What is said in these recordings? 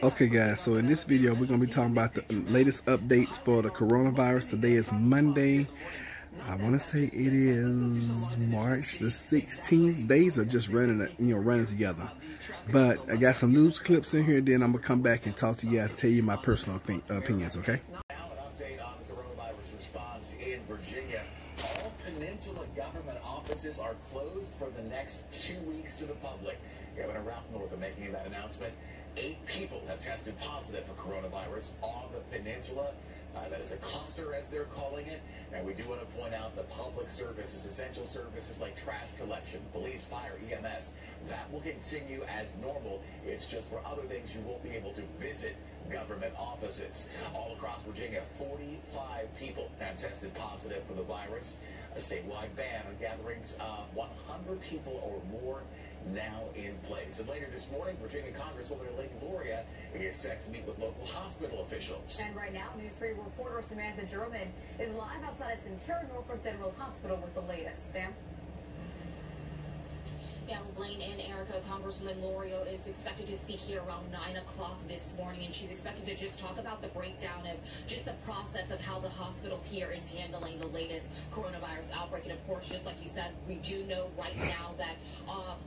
Okay guys, so in this video we're going to be talking about the latest updates for the coronavirus. Today is Monday. I want to say it is March the 16th. Days are just running together. But I got some news clips in here, then I'm going to come back and talk to you guys, tell you my personal opinions, okay? Now an update on the coronavirus response in Virginia. All Peninsula government offices are closed for the next 2 weeks to the public. Governor Ralph Northam making that announcement. 8 people have tested positive for coronavirus on the peninsula. That is a cluster, as they're calling it. And we do want to point out the public services, essential services like trash collection, police, fire, EMS, that will continue as normal. It's just for other things you won't be able to visit government offices. All across Virginia, 45 people have tested positive for the virus. A statewide ban on gatherings of 100 people or more now in place. And later this morning, Virginia Congresswoman Elaine Luria is set to meet with local hospital officials. And right now, News 3 reporter Samantha German is live outside of Sentara Norfolk General Hospital with the latest. Sam? Yeah, Blaine and Erica, Congresswoman Luria is expected to speak here around 9 o'clock this morning, and she's expected to just talk about the breakdown of just the process of how the hospital here is handling the latest coronavirus outbreak. And of course, just like you said, we do know right now that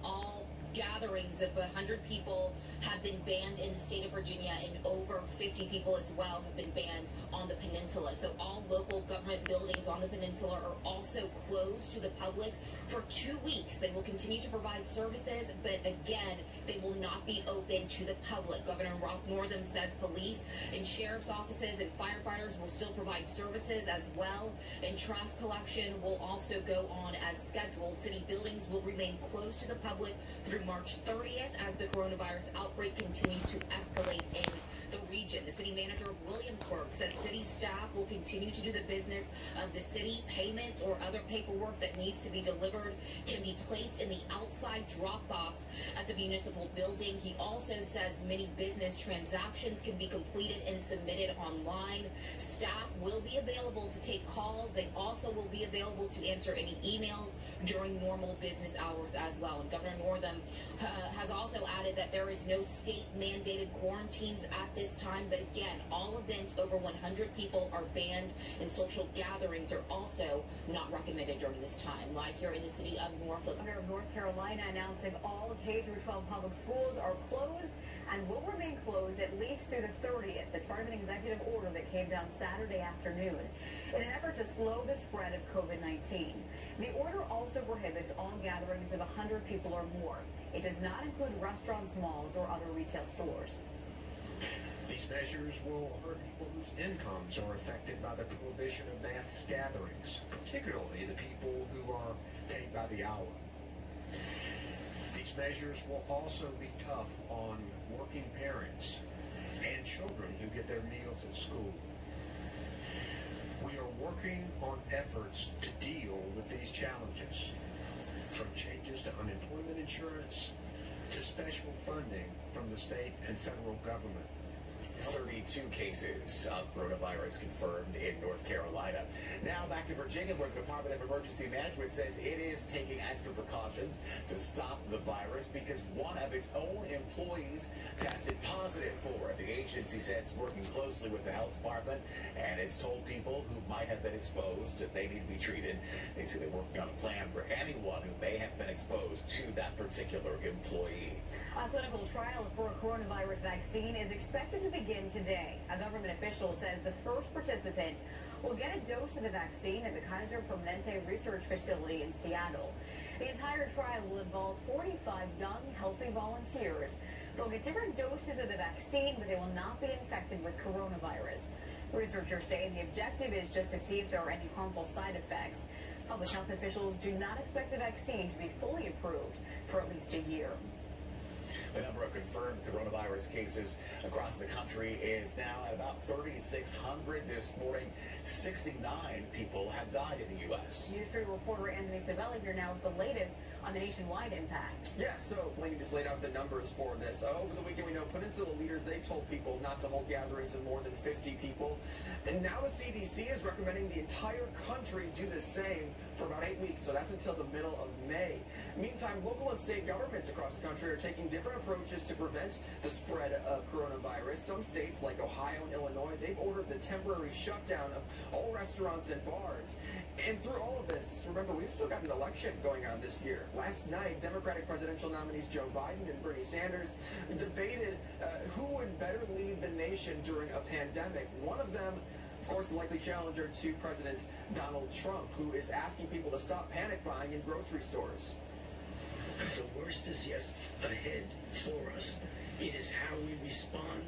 all gatherings of 100 people have been banned in the state of Virginia, and over 50 people as well have been banned on the peninsula. So all local government buildings on the peninsula are also closed to the public for 2 weeks. They will continue to provide services, but again, they will not be open to the public. Governor Ralph Northam says police and sheriff's offices and firefighters will still provide services as well, and trash collection will also go on as scheduled. City buildings will remain closed to the public through March 30th as the coronavirus outbreak continues to escalate in the region. The city manager of Williamsburg says city staff will continue to do the business of the city. Payments or other paperwork that needs to be delivered can be placed in the outside drop box at the municipal building. He also says many business transactions can be completed and submitted online. Staff will be available to take calls. They also will be available to answer any emails during normal business hours as well. And Governor Northam has also added that there is no state-mandated quarantines at this time, but again, all events over 100 people are banned, and social gatherings are also not recommended during this time. Live here in the city of Norfolk. Governor of North Carolina announcing all K-12 public schools are closed and will remain closed at least through the 30th. It's part of an executive order that came down Saturday afternoon in an effort to slow the spread of COVID-19. The order also prohibits all gatherings of 100 people or more. It does not include restaurants, malls, or other retail stores. These measures will hurt people whose incomes are affected by the prohibition of mass gatherings, particularly the people who are paid by the hour. These measures will also be tough on working parents and children who get their meals at school. We are working on efforts to deal with these challenges, from changes to unemployment insurance to special funding from the state and federal government. 32 cases of coronavirus confirmed in North Carolina. Now back to Virginia, where the Department of Emergency Management says it is taking extra precautions to stop the virus because one of its own employees tested positive for it. The agency says it's working closely with the health department, and it's told people who might have been exposed that they need to be treated. They say they're working on a plan for anyone who may have been exposed to that particular employee. A clinical trial for a coronavirus vaccine is expected to begin today. A government official says the first participant will get a dose of the vaccine at the Kaiser Permanente Research Facility in Seattle. The entire trial will involve 45 young, healthy volunteers. They'll get different doses of the vaccine, but they will not be infected with coronavirus. Researchers say the objective is just to see if there are any harmful side effects. Public health officials do not expect the vaccine to be fully approved for at least a year. The number of confirmed coronavirus cases across the country is now at about 3,600 this morning. 69 people have died in the U.S. News 3 reporter Anthony Savelli here now with the latest on the nationwide impact. Yeah, so Blaney just laid out the numbers for this. Over the weekend, we know Peninsula leaders, they told people not to hold gatherings of more than 50 people. And now the CDC is recommending the entire country do the same for about 8 weeks, so that's until the middle of May. Meantime, local and state governments across the country are taking different approaches to prevent the spread of coronavirus. Some states, like Ohio and Illinois, they've ordered the temporary shutdown of all restaurants and bars. And through all of this, remember, we've still got an election going on this year. Last night, Democratic presidential nominees Joe Biden and Bernie Sanders debated who would better lead the nation during a pandemic. One of them, of course, the likely challenger to President Donald Trump, who is asking people to stop panic buying in grocery stores. The worst is yet ahead for us. It is how we respond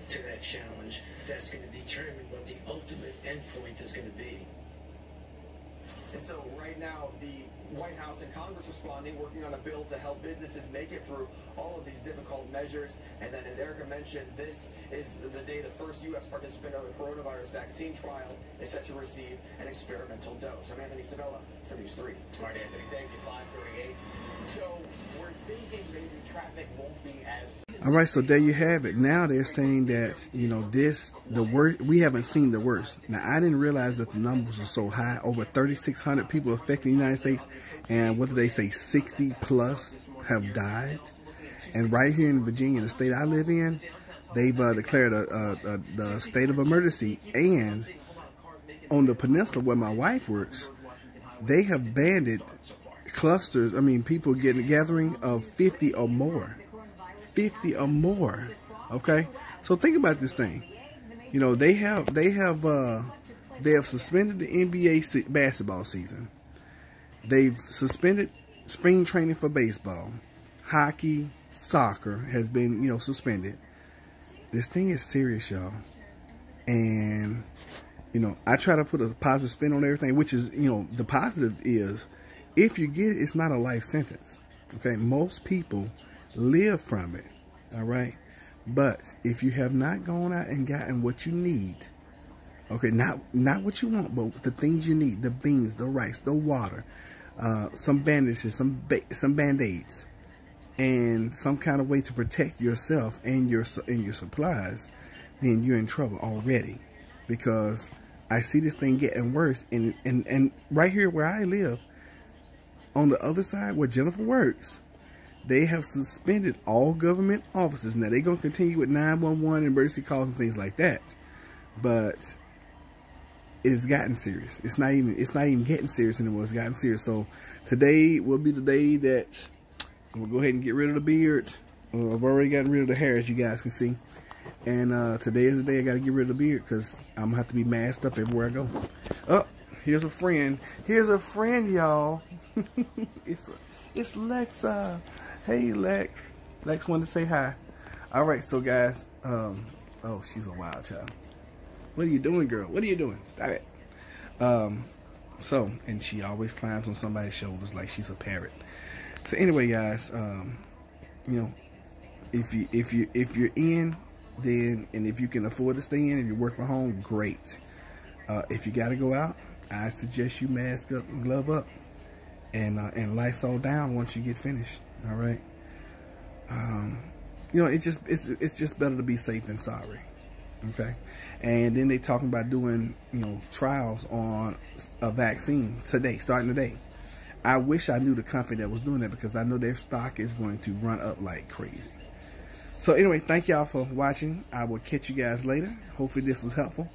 to that challenge that's going to determine what the ultimate endpoint is going to be. And so right now, the White House and Congress responding, working on a bill to help businesses make it through all of these difficult measures. And then, as Erica mentioned, this is the day the first U.S. participant of the coronavirus vaccine trial is set to receive an experimental dose. I'm Anthony Sabella for News 3. All right, Anthony, thank you. 5:38. So we're thinking maybe traffic won't be as... All right, so there you have it. Now they're saying that, you know, the worst, we haven't seen the worst. Now, I didn't realize that the numbers are so high. Over 3,600 people affected in the United States. And what did they say? 60 plus have died. And right here in Virginia, the state I live in, they've declared the state of emergency. And on the peninsula where my wife works, they have banned clusters. I mean, people gathering of 50 or more. 50 or more. Okay, so think about this thing. You know, they have suspended the NBA basketball season. They've suspended spring training for baseball. Hockey, soccer has been, you know, suspended. This thing is serious, y'all. And, you know, I try to put a positive spin on everything, which is, you know, the positive is, if you get it, it's not a life sentence. Okay, most people live from it. All right, but if you have not gone out and gotten what you need, okay, not what you want, but the things you need, the beans, the rice, the water, some bandages, some band-aids, and some kind of way to protect yourself and your supplies, then you're in trouble already. Because I see this thing getting worse, and right here where I live, on the other side where Jennifer works, they have suspended all government offices. Now they're gonna continue with 911, emergency calls, and things like that, but it's gotten serious. It's not even getting serious anymore. It's gotten serious. So today will be the day that we'll go ahead and get rid of the beard. I've already gotten rid of the hair, as you guys can see. And today is the day I got to get rid of the beard, because I'm going to have to be masked up everywhere I go. Oh, here's a friend. Here's a friend, y'all. It's Lexa. Hey, Lex. Lex wanted to say hi. All right, so guys. Oh, she's a wild child. What are you doing, girl? What are you doing? Stop it. So, and she always climbs on somebody's shoulders like she's a parrot. So anyway, guys, you know, if you're in, then, and if you can afford to stay in, if you work from home, great. If you got to go out, I suggest you mask up and glove up, and Lysol down once you get finished. All right. You know, it's just better to be safe than sorry. Okay. And then they talking about doing, you know, trials on a vaccine today, starting today. I wish I knew the company that was doing that, because I know their stock is going to run up like crazy. So anyway, thank y'all for watching. I will catch you guys later. Hopefully this was helpful.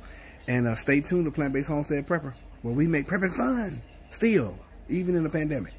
And stay tuned to Plant Based Homestead Prepper, where we make prepping fun still, even in the pandemic.